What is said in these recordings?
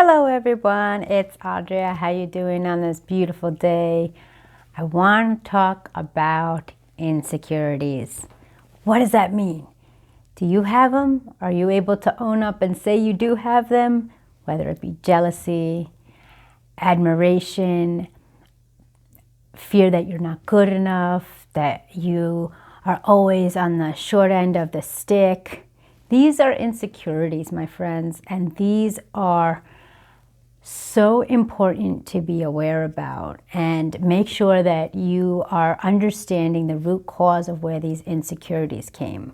Hello everyone, it's Audrey. How you doing on this beautiful day? I want to talk about insecurities. What does that mean? Do you have them? Are you able to own up and say you do have them? Whether it be jealousy, admiration, fear that you're not good enough, that you are always on the short end of the stick. These are insecurities, my friends, and these are so important to be aware about and make sure that you are understanding the root cause of where these insecurities came.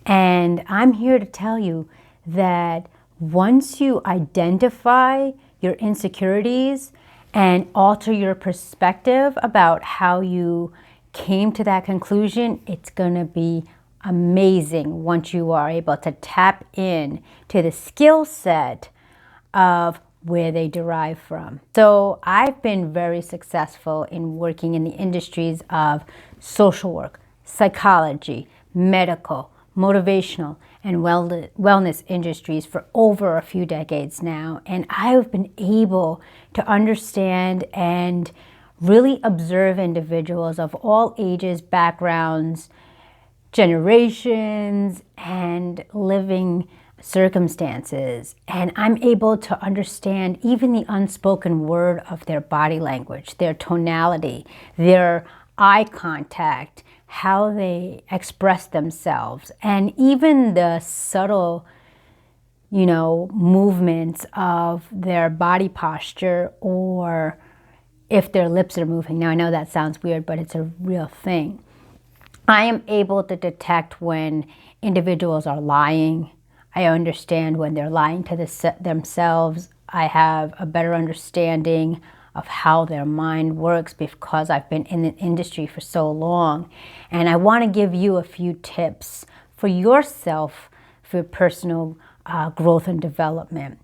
And I'm here to tell you that once you identify your insecurities and alter your perspective about how you came to that conclusion, it's going to be amazing once you are able to tap in to the skill set of where they derive from. So I've been very successful in working in the industries of social work, psychology, medical, motivational, and wellness industries for over a few decades now. And I've been able to understand and really observe individuals of all ages, backgrounds, generations, and living circumstances, and I'm able to understand even the unspoken word of their body language, their tonality, their eye contact, how they express themselves, and even the subtle, movements of their body posture, or if their lips are moving. Now I know that sounds weird, but it's a real thing. I am able to detect when individuals are lying. I understand when they're lying to themselves. I have a better understanding of how their mind works because I've been in the industry for so long. And I want to give you a few tips for yourself for personal growth and development.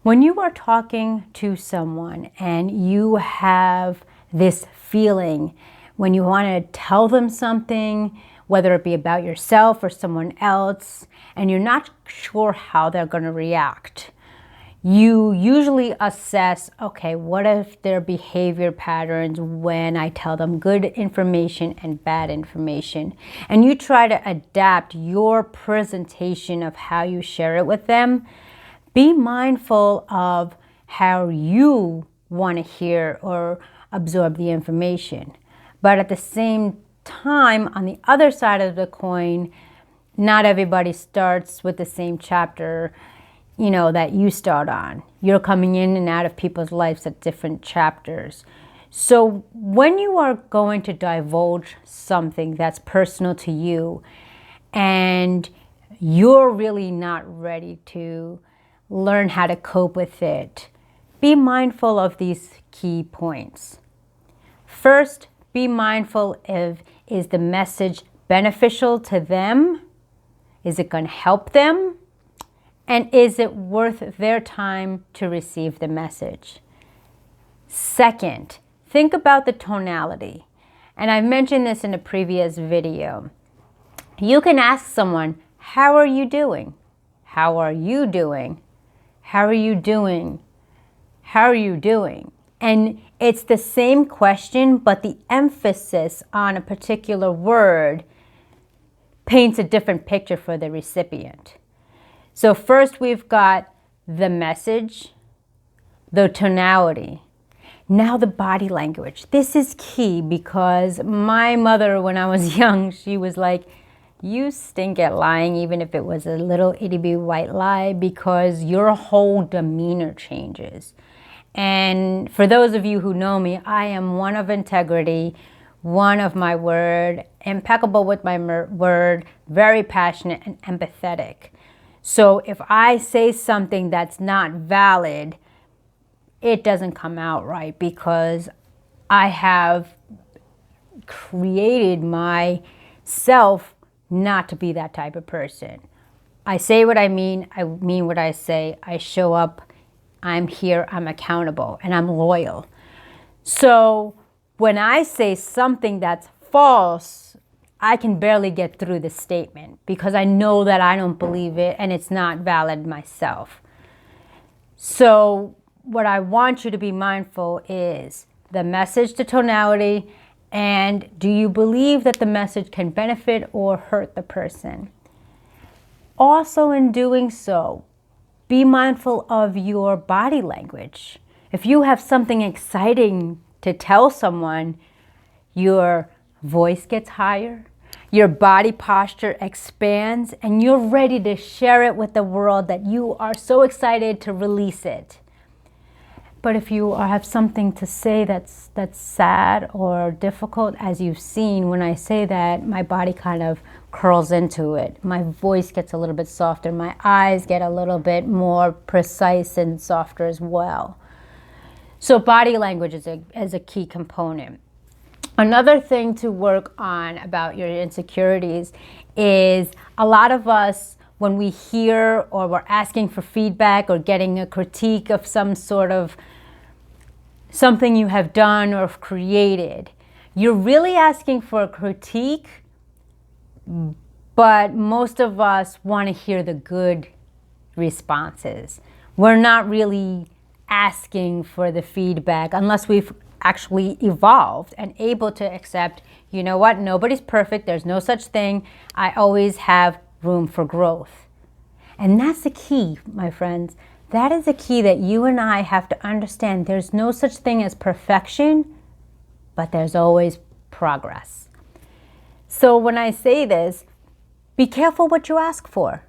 When you are talking to someone and you have this feeling when you want to tell them something, whether it be about yourself or someone else, and you're not sure how they're going to react, you usually assess, okay, what if their behavior patterns when I tell them good information and bad information? And you try to adapt your presentation of how you share it with them. Be mindful of how you want to hear or absorb the information. But at the same time, on the other side of the coin, not everybody starts with the same chapter, that you start on. You're coming in and out of people's lives at different chapters. So when you are going to divulge something that's personal to you and you're really not ready to learn how to cope with it, be mindful of these key points. First, be mindful of, is the message beneficial to them? Is it going to help them? And is it worth their time to receive the message? Second, think about the tonality. And I mentioned this in a previous video. You can ask someone, how are you doing? How are you doing? How are you doing? How are you doing? And it's the same question, but the emphasis on a particular word paints a different picture for the recipient. So first we've got the message, the tonality. Now the body language. This is key because my mother, when I was young, she was like, you stink at lying, even if it was a little itty-bitty white lie, because your whole demeanor changes. And for those of you who know me, I am one of integrity, one of my word, impeccable with my word, very passionate and empathetic. So if I say something that's not valid, it doesn't come out right because I have created myself not to be that type of person. I say what I mean what I say, I show up, I'm here, I'm accountable, and I'm loyal. So when I say something that's false, I can barely get through the statement because I know that I don't believe it and it's not valid myself. So what I want you to be mindful is the message to tonality, and do you believe that the message can benefit or hurt the person? Also, in doing so, be mindful of your body language. If you have something exciting to tell someone, your voice gets higher, your body posture expands, and you're ready to share it with the world that you are so excited to release it. But if you have something to say that's sad or difficult, as you've seen, when I say that, my body kind of curls into it. My voice gets a little bit softer. My eyes get a little bit more precise and softer as well. So body language is a key component. Another thing to work on about your insecurities is a lot of us, when we hear or we're asking for feedback or getting a critique of some sort of something you have done or created, you're really asking for a critique, but most of us want to hear the good responses. We're not really asking for the feedback unless we've actually evolved and able to accept, you know what, nobody's perfect, there's no such thing, I always have room for growth. And that's the key, my friends. That is the key that you and I have to understand. There's no such thing as perfection, but there's always progress. So when I say this, be careful what you ask for,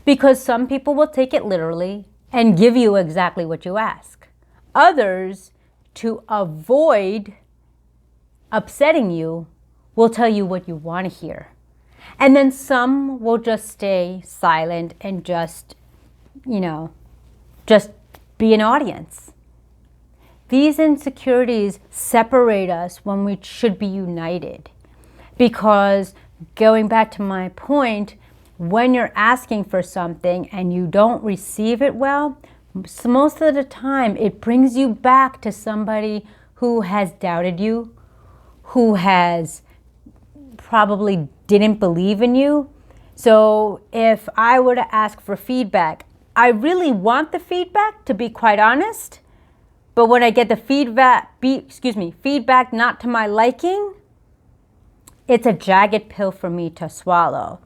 because some people will take it literally and give you exactly what you ask. Others, to avoid upsetting you, will tell you what you want to hear. And then some will just stay silent and just be an audience. These insecurities separate us when we should be united. Because going back to my point, when you're asking for something and you don't receive it well, most of the time it brings you back to somebody who has doubted you, who has probably didn't believe in you. So if I were to ask for feedback, I really want the feedback, to be quite honest, but when I get the feedback not to my liking, it's a jagged pill for me to swallow,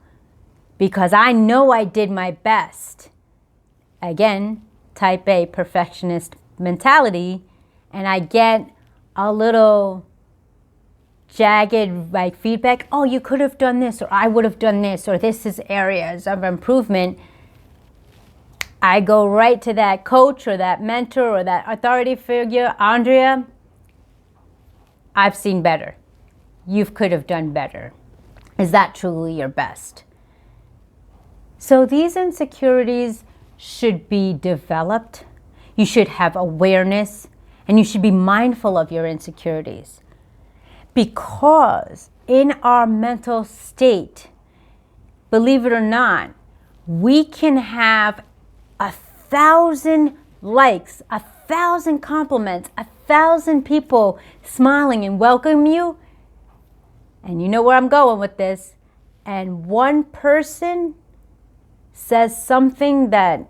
because I know I did my best. Again, type A perfectionist mentality, and I get a little jagged feedback. Oh, you could have done this, or I would have done this, or this is areas of improvement. I go right to that coach or that mentor or that authority figure. Andrea, I've seen better. You could have done better. Is that truly your best? So these insecurities should be developed. You should have awareness, and you should be mindful of your insecurities. Because in our mental state, believe it or not, we can have 1,000 likes, 1,000 compliments, 1,000 people smiling and welcoming you. And you know where I'm going with this. And one person says something that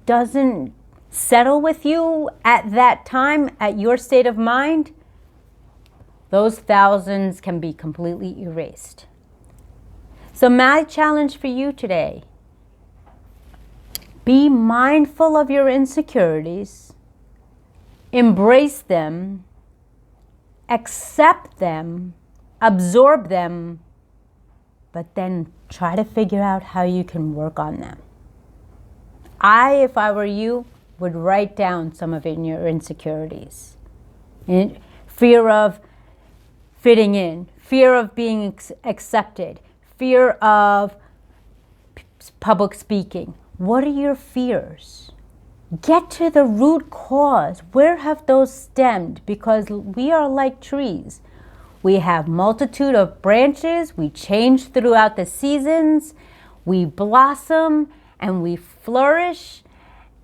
doesn't settle with you at that time, at your state of mind, those thousands can be completely erased. So my challenge for you today, be mindful of your insecurities, embrace them, accept them, absorb them, but then try to figure out how you can work on them. If I were you, would write down some of your insecurities. Fear of fitting in, fear of being accepted, fear of public speaking. What are your fears? Get to the root cause. Where have those stemmed? Because we are like trees. We have multitude of branches. We change throughout the seasons. We blossom and we flourish.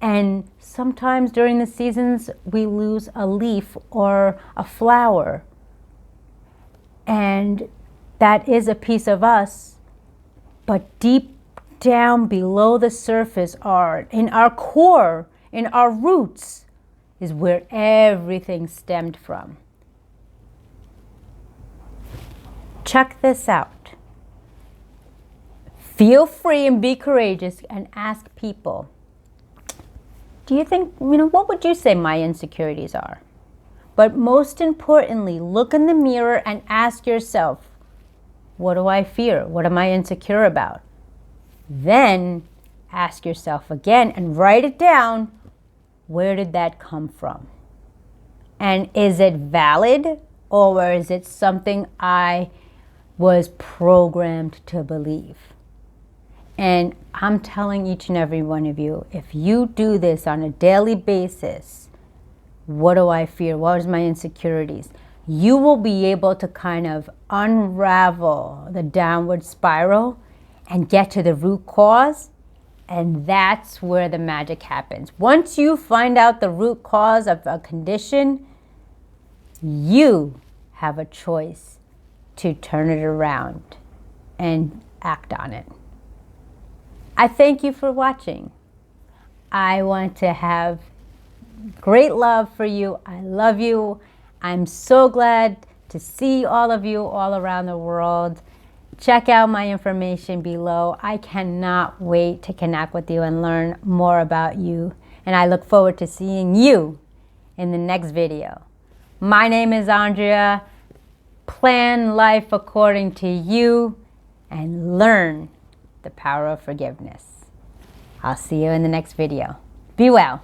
And sometimes during the seasons, we lose a leaf or a flower. And that is a piece of us. But deep down below the surface, in our core, in our roots, is where everything stemmed from. Check this out. Feel free and be courageous and ask people, do you think, what would you say my insecurities are? But most importantly, look in the mirror and ask yourself, what do I fear? What am I insecure about? Then ask yourself again and write it down. Where did that come from? And is it valid, or is it something I was programmed to believe? And I'm telling each and every one of you, if you do this on a daily basis, what do I fear? What is my insecurities? You will be able to kind of unravel the downward spiral and get to the root cause. And that's where the magic happens. Once you find out the root cause of a condition, you have a choice to turn it around and act on it. I thank you for watching. I want to have great love for you. I love you. I'm so glad to see all of you all around the world. Check out my information below. I cannot wait to connect with you and learn more about you. And I look forward to seeing you in the next video. My name is Andrea. Plan life according to you and learn the power of forgiveness. I'll see you in the next video. Be well.